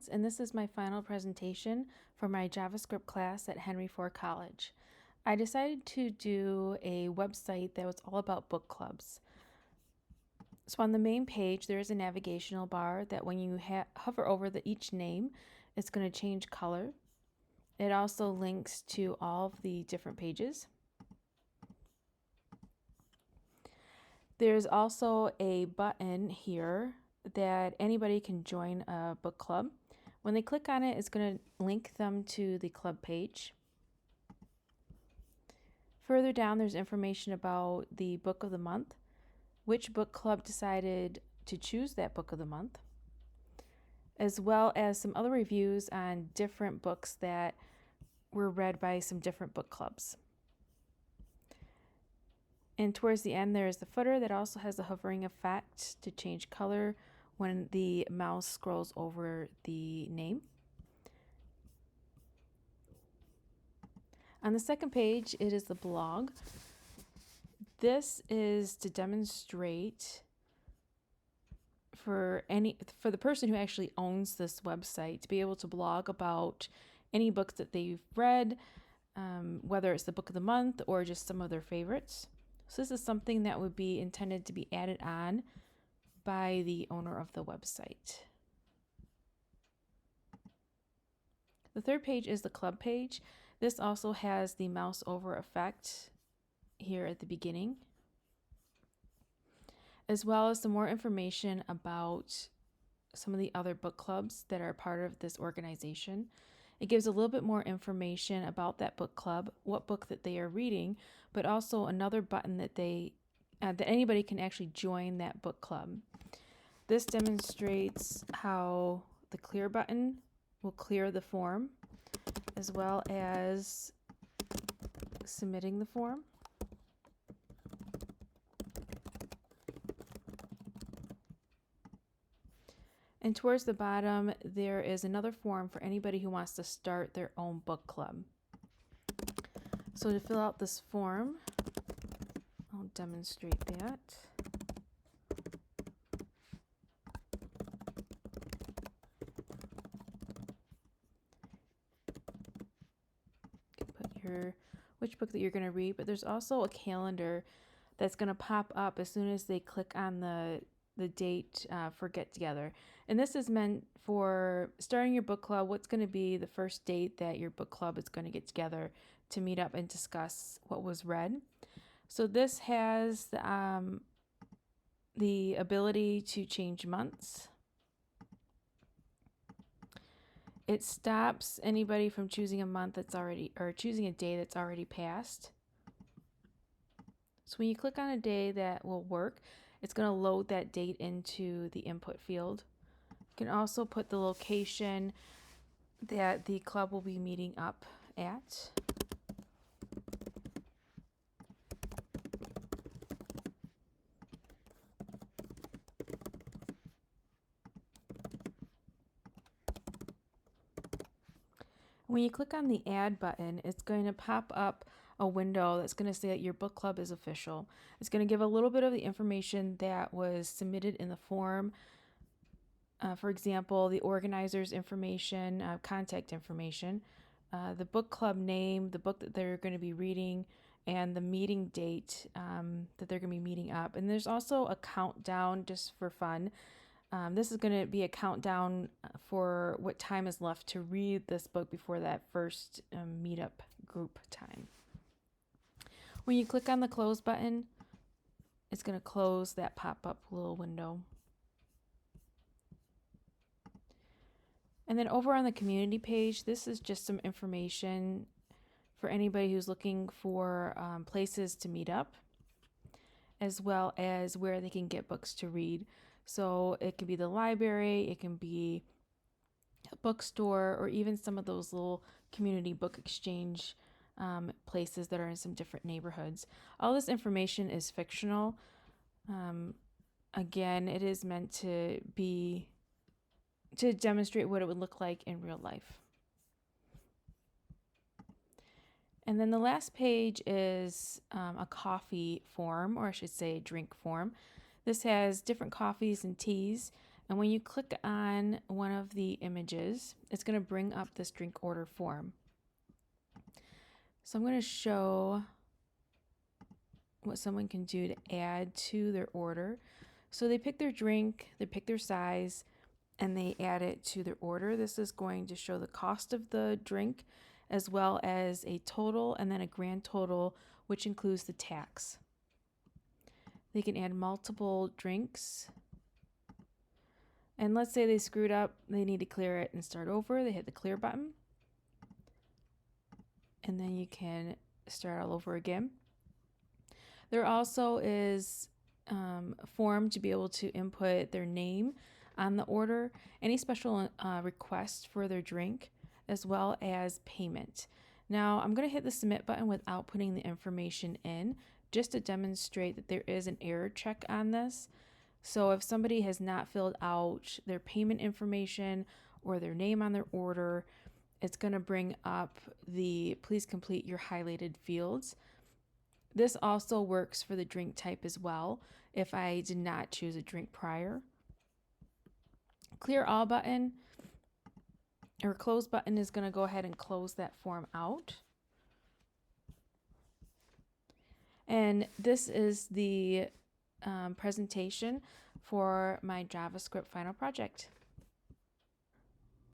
Clouds, and this is my final presentation for my JavaScript class at Henry Ford College. I decided to do a website that was all about book clubs. So on the main page, there is a navigational bar that when you hover over each name, it's going to change color. It also links to all of the different pages. There's also a button here that anybody can join a book club. When they click on it, it's going to link them to the club page. Further down, there's information about the book of the month, which book club decided to choose that book of the month, as well as some other reviews on different books that were read by some different book clubs. And towards the end, there is the footer that also has the hovering effect to change color when the mouse scrolls over the name. On the second page, it is the blog. This is to demonstrate for the person who actually owns this website to be able to blog about any books that they've read, whether it's the book of the month or just some of their favorites. So this is something that would be intended to be added on by the owner of the website. The third page is the club page. This also has the mouse over effect here at the beginning, as well as some more information about some of the other book clubs that are part of this organization. It gives a little bit more information about that book club, what book that they are reading, but also another button that that anybody can actually join that book club. This demonstrates how the clear button will clear the form, as well as submitting the form. And towards the bottom, there is another form for anybody who wants to start their own book club. So to fill out this form, I'll demonstrate that. You can put which book that you're going to read, but there's also a calendar that's going to pop up as soon as they click on the date for get together. And this is meant for starting your book club. What's going to be the first date that your book club is going to get together to meet up and discuss what was read. So this has the ability to change months. It stops anybody from choosing a month that's already, or choosing a day that's already passed. So when you click on a day that will work, it's going to load that date into the input field. You can also put the location that the club will be meeting up at. When you click on the add button, it's going to pop up a window that's going to say that your book club is official. It's going to give a little bit of the information that was submitted in the form. For example, the organizer's information, contact information, the book club name, the book that they're going to be reading, and the meeting date that they're going to be meeting up. And there's also a countdown just for fun. This is going to be a countdown for what time is left to read this book before that first meetup group time. When you click on the close button, it's going to close that pop-up little window. And then over on the community page, this is just some information for anybody who's looking for places to meet up, as well as where they can get books to read. So it can be the library, it can be a bookstore, or even some of those little community book exchange places that are in some different neighborhoods. All this information is fictional. Again, it is meant to demonstrate what it would look like in real life. And then the last page is a coffee form, or I should say drink form. This has different coffees and teas, And when you click on one of the images, it's going to bring up this drink order form. So I'm going to show what someone can do to add to their order. So they pick their drink, they pick their size, and they add it to their order. This is going to show the cost of the drink as well as a total and then a grand total, which includes the tax. They can add multiple drinks. And let's say they screwed up, they need to clear it and start over. They hit the clear button. And then you can start all over again. There also is a form to be able to input their name on the order, any special requests for their drink, as well as payment. Now I'm going to hit the submit button without putting the information in, just to demonstrate that there is an error check on this. So if somebody has not filled out their payment information or their name on their order, it's going to bring up the please complete your highlighted fields. This also works for the drink type as well if I did not choose a drink prior. Clear all button or close button is going to go ahead and close that form out. And this is the presentation for my JavaScript final project.